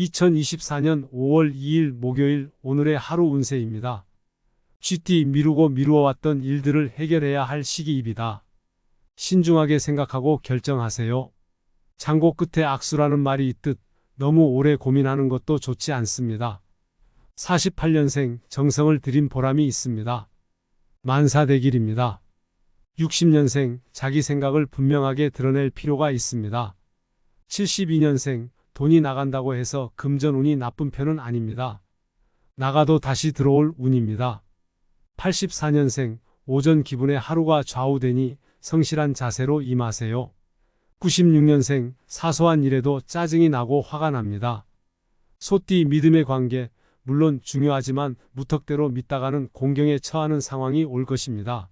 2024년 5월 2일 목요일 오늘의 하루 운세입니다. GT 미루고 미루어왔던 일들을 해결해야 할 시기입니다. 신중하게 생각하고 결정하세요. 장고 끝에 악수라는 말이 있듯 너무 오래 고민하는 것도 좋지 않습니다. 48년생 정성을 들인 보람이 있습니다. 만사대길입니다. 60년생 자기 생각을 분명하게 드러낼 필요가 있습니다. 72년생 돈이 나간다고 해서 금전운이 나쁜 편은 아닙니다. 나가도 다시 들어올 운입니다. 84년생 오전 기분에 하루가 좌우되니 성실한 자세로 임하세요. 96년생 사소한 일에도 짜증이 나고 화가 납니다. 소띠 믿음의 관계, 물론 중요하지만 무턱대로 믿다가는 공경에 처하는 상황이 올 것입니다.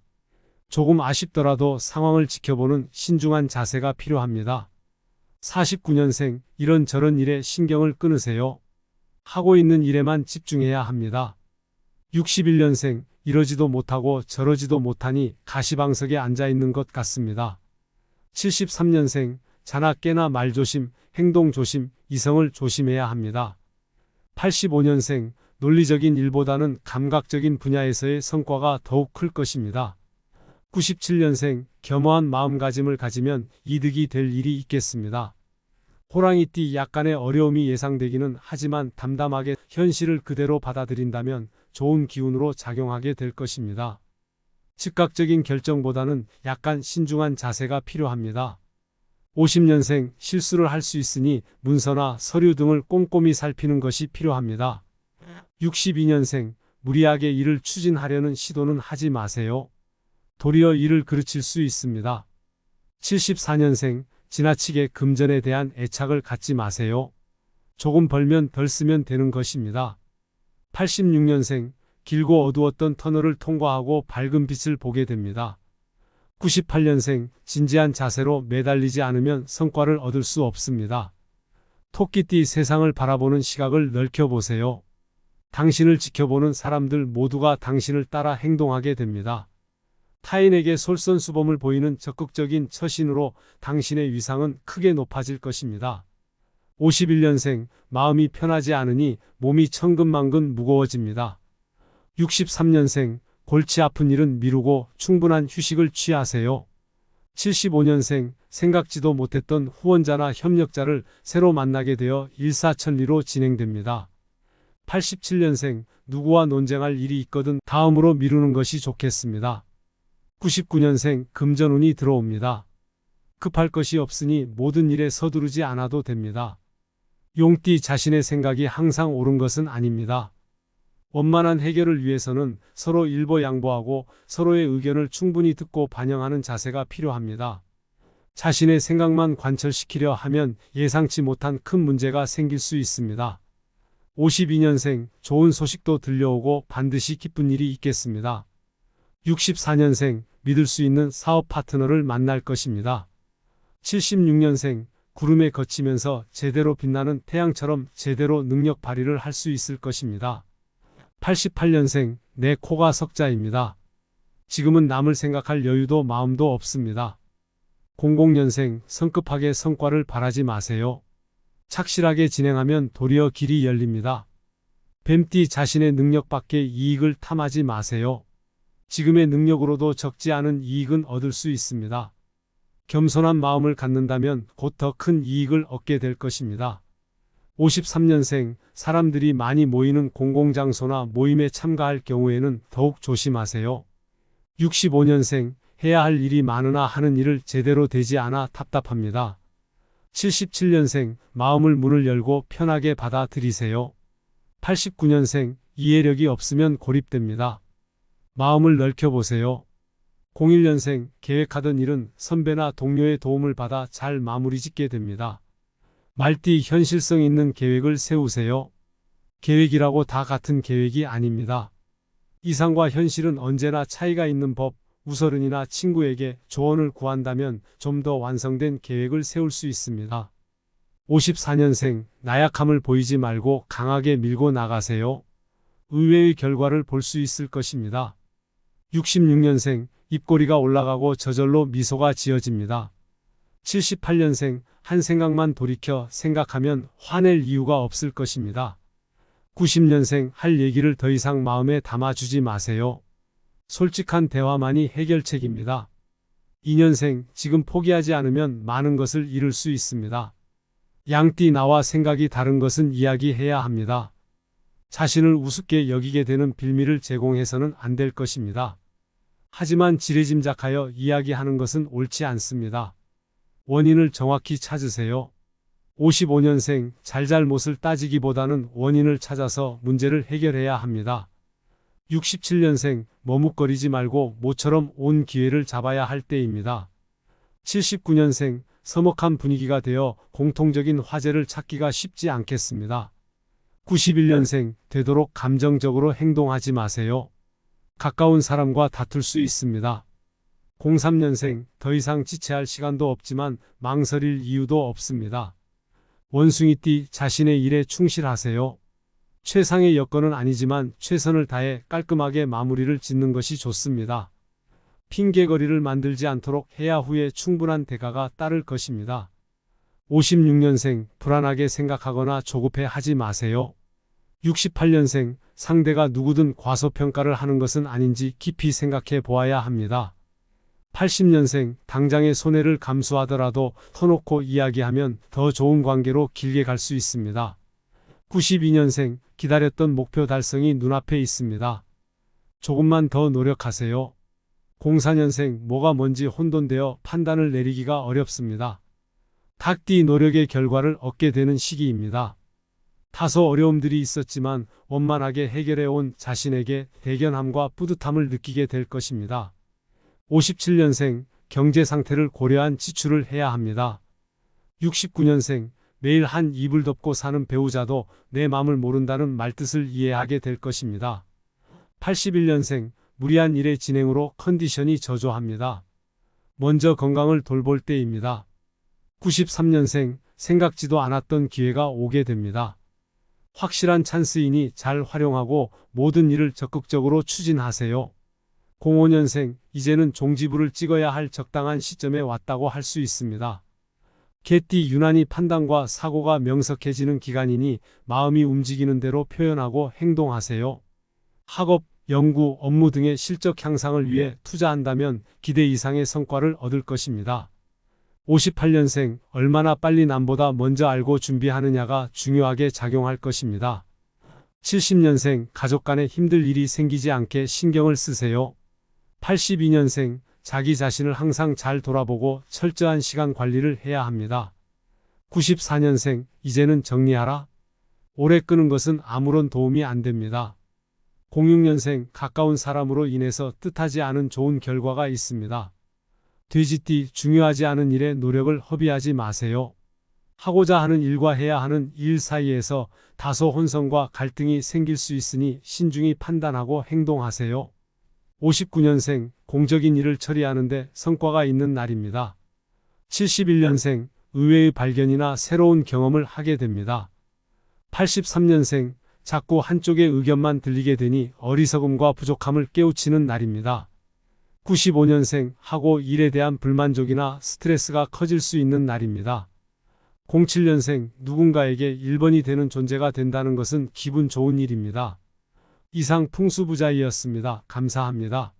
조금 아쉽더라도 상황을 지켜보는 신중한 자세가 필요합니다. 49년생 이런저런 일에 신경을 끊으세요. 하고 있는 일에만 집중해야 합니다. 61년생 이러지도 못하고 저러지도 못하니 가시방석에 앉아있는 것 같습니다. 73년생 자나 깨나 말조심, 행동조심, 이성을 조심해야 합니다. 85년생 논리적인 일보다는 감각적인 분야에서의 성과가 더욱 클 것입니다. 97년생 겸허한 마음가짐을 가지면 이득이 될 일이 있겠습니다. 호랑이띠 약간의 어려움이 예상되기는 하지만 담담하게 현실을 그대로 받아들인다면 좋은 기운으로 작용하게 될 것입니다. 즉각적인 결정보다는 약간 신중한 자세가 필요합니다. 50년생 실수를 할 수 있으니 문서나 서류 등을 꼼꼼히 살피는 것이 필요합니다. 62년생 무리하게 일을 추진하려는 시도는 하지 마세요. 도리어 일을 그르칠 수 있습니다. 74년생 지나치게 금전에 대한 애착을 갖지 마세요. 조금 벌면 덜 쓰면 되는 것입니다. 86년생 길고 어두웠던 터널을 통과하고 밝은 빛을 보게 됩니다. 98년생 진지한 자세로 매달리지 않으면 성과를 얻을 수 없습니다. 토끼띠 세상을 바라보는 시각을 넓혀보세요. 당신을 지켜보는 사람들 모두가 당신을 따라 행동하게 됩니다. 타인에게 솔선수범을 보이는 적극적인 처신으로 당신의 위상은 크게 높아질 것입니다. 51년생 마음이 편하지 않으니 몸이 천근만근 무거워집니다. 63년생 골치 아픈 일은 미루고 충분한 휴식을 취하세요. 75년생 생각지도 못했던 후원자나 협력자를 새로 만나게 되어 일사천리로 진행됩니다. 87년생 누구와 논쟁할 일이 있거든 다음으로 미루는 것이 좋겠습니다. 99년생 금전운이 들어옵니다. 급할 것이 없으니 모든 일에 서두르지 않아도 됩니다. 용띠 자신의 생각이 항상 옳은 것은 아닙니다. 원만한 해결을 위해서는 서로 일보양보하고 서로의 의견을 충분히 듣고 반영하는 자세가 필요합니다. 자신의 생각만 관철시키려 하면 예상치 못한 큰 문제가 생길 수 있습니다. 52년생 좋은 소식도 들려오고 반드시 기쁜 일이 있겠습니다. 64년생 믿을 수 있는 사업 파트너를 만날 것입니다. 76년생 구름에 걷히면서 제대로 빛나는 태양처럼 제대로 능력 발휘를 할 수 있을 것입니다. 88년생 내 코가 석자입니다. 지금은 남을 생각할 여유도 마음도 없습니다. 00년생 성급하게 성과를 바라지 마세요. 착실하게 진행하면 도리어 길이 열립니다. 뱀띠 자신의 능력 밖의 이익을 탐하지 마세요. 지금의 능력으로도 적지 않은 이익은 얻을 수 있습니다. 겸손한 마음을 갖는다면 곧 더 큰 이익을 얻게 될 것입니다. 53년생 사람들이 많이 모이는 공공장소나 모임에 참가할 경우에는 더욱 조심하세요. 65년생 해야 할 일이 많으나 하는 일을 제대로 되지 않아 답답합니다. 77년생 마음을 문을 열고 편하게 받아들이세요. 89년생 이해력이 없으면 고립됩니다. 마음을 넓혀보세요. 01년생 계획하던 일은 선배나 동료의 도움을 받아 잘 마무리 짓게 됩니다. 말띠 현실성 있는 계획을 세우세요. 계획이라고 다 같은 계획이 아닙니다. 이상과 현실은 언제나 차이가 있는 법, 우서른이나 친구에게 조언을 구한다면 좀 더 완성된 계획을 세울 수 있습니다. 54년생 나약함을 보이지 말고 강하게 밀고 나가세요. 의외의 결과를 볼 수 있을 것입니다. 66년생 입꼬리가 올라가고 저절로 미소가 지어집니다. 78년생 한 생각만 돌이켜 생각하면 화낼 이유가 없을 것입니다. 90년생 할 얘기를 더 이상 마음에 담아주지 마세요. 솔직한 대화만이 해결책입니다. 2년생 지금 포기하지 않으면 많은 것을 잃을 수 있습니다. 양띠 나와 생각이 다른 것은 이야기해야 합니다. 자신을 우습게 여기게 되는 빌미를 제공해서는 안 될 것입니다. 하지만 지레짐작하여 이야기하는 것은 옳지 않습니다. 원인을 정확히 찾으세요. 55년생 잘잘못을 따지기보다는 원인을 찾아서 문제를 해결해야 합니다. 67년생 머뭇거리지 말고 모처럼 온 기회를 잡아야 할 때입니다. 79년생 서먹한 분위기가 되어 공통적인 화제를 찾기가 쉽지 않겠습니다. 91년생 되도록 감정적으로 행동하지 마세요. 가까운 사람과 다툴 수 있습니다. 03년생 더 이상 지체할 시간도 없지만 망설일 이유도 없습니다. 원숭이띠 자신의 일에 충실하세요. 최상의 여건은 아니지만 최선을 다해 깔끔하게 마무리를 짓는 것이 좋습니다. 핑계거리를 만들지 않도록 해야 후에 충분한 대가가 따를 것입니다. 56년생 불안하게 생각하거나 조급해 하지 마세요. 68년생 상대가 누구든 과소평가를 하는 것은 아닌지 깊이 생각해 보아야 합니다. 80년생 당장의 손해를 감수하더라도 터놓고 이야기하면 더 좋은 관계로 길게 갈 수 있습니다. 92년생 기다렸던 목표 달성이 눈앞에 있습니다. 조금만 더 노력하세요. 04년생 뭐가 뭔지 혼돈되어 판단을 내리기가 어렵습니다. 닭띠 노력의 결과를 얻게 되는 시기입니다. 다소 어려움들이 있었지만 원만하게 해결해온 자신에게 대견함과 뿌듯함을 느끼게 될 것입니다. 57년생 경제 상태를 고려한 지출을 해야 합니다. 69년생 매일 한 이불 덮고 사는 배우자도 내 마음을 모른다는 말뜻을 이해하게 될 것입니다. 81년생 무리한 일의 진행으로 컨디션이 저조합니다. 먼저 건강을 돌볼 때입니다. 93년생 생각지도 않았던 기회가 오게 됩니다. 확실한 찬스이니 잘 활용하고 모든 일을 적극적으로 추진하세요. 05년생 이제는 종지부를 찍어야 할 적당한 시점에 왔다고 할 수 있습니다. 개띠 유난히 판단과 사고가 명석해지는 기간이니 마음이 움직이는 대로 표현하고 행동하세요. 학업, 연구, 업무 등의 실적 향상을 위해 투자한다면 기대 이상의 성과를 얻을 것입니다. 58년생 얼마나 빨리 남보다 먼저 알고 준비하느냐가 중요하게 작용할 것입니다. 70년생 가족 간에 힘들 일이 생기지 않게 신경을 쓰세요. 82년생 자기 자신을 항상 잘 돌아보고 철저한 시간 관리를 해야 합니다. 94년생 이제는 정리하라. 오래 끄는 것은 아무런 도움이 안 됩니다. 06년생 가까운 사람으로 인해서 뜻하지 않은 좋은 결과가 있습니다. 돼지띠 중요하지 않은 일에 노력을 허비하지 마세요. 하고자 하는 일과 해야 하는 일 사이에서 다소 혼선과 갈등이 생길 수 있으니 신중히 판단하고 행동하세요. 59년생 공적인 일을 처리하는데 성과가 있는 날입니다. 71년생 의외의 발견이나 새로운 경험을 하게 됩니다. 83년생 자꾸 한쪽의 의견만 들리게 되니 어리석음과 부족함을 깨우치는 날입니다. 95년생 하고 일에 대한 불만족이나 스트레스가 커질 수 있는 날입니다. 07년생 누군가에게 1번이 되는 존재가 된다는 것은 기분 좋은 일입니다. 이상 풍수부자이었습니다. 감사합니다.